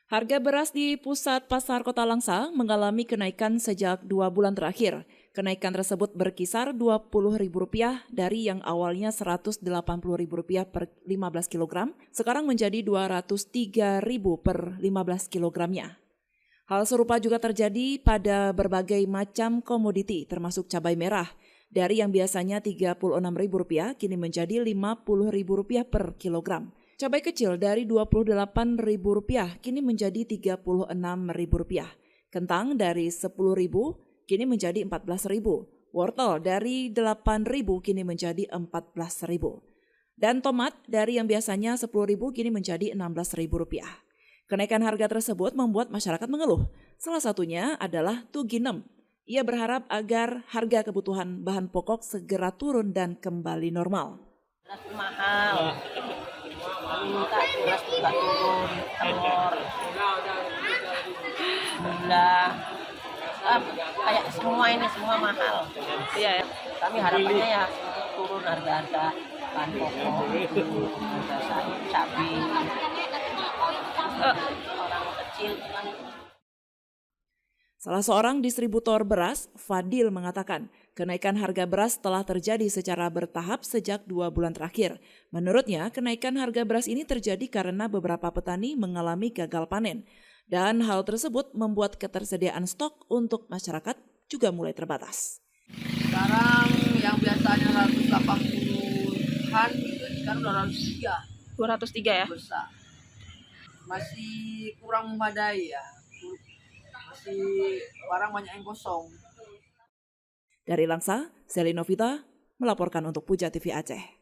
Harga beras di pusat pasar Kota Langsa mengalami kenaikan sejak 2 bulan terakhir. Kenaikan tersebut berkisar Rp20.000 dari yang awalnya Rp180.000 per 15 kg, sekarang menjadi Rp203.000 per 15 kilogramnya. Hal serupa juga terjadi pada berbagai macam komoditi termasuk cabai merah. Dari yang biasanya Rp36.000 kini menjadi Rp50.000 per kilogram. Cabai kecil dari Rp28.000 kini menjadi Rp36.000. Kentang dari Rp10.000 kini menjadi Rp14.000. Wortel dari Rp8.000 kini menjadi Rp14.000. Dan tomat dari yang biasanya Rp10.000 kini menjadi Rp16.000. Kenaikan harga tersebut membuat masyarakat mengeluh. Salah satunya adalah Tuginem. Ia berharap agar harga kebutuhan bahan pokok segera turun dan kembali normal. Beras mahal, minta beras juga turun, telur, gula, kayak semua mahal. Iya ya. Kami harapannya ya turun harga-harga bahan pokok, harga sayur, cabai, orang kecil kan. Salah seorang distributor beras, Fadil, mengatakan kenaikan harga beras telah terjadi secara bertahap sejak 2 bulan terakhir. Menurutnya, kenaikan harga beras ini terjadi karena beberapa petani mengalami gagal panen. Dan hal tersebut membuat ketersediaan stok untuk masyarakat juga mulai terbatas. Sekarang yang biasanya 180-an gitu, sekarang 203. 203 ya? Besar. Masih kurang memadai ya. Masih barang banyak yang kosong. Dari Langsa, Seli Novita melaporkan untuk Puja TV Aceh.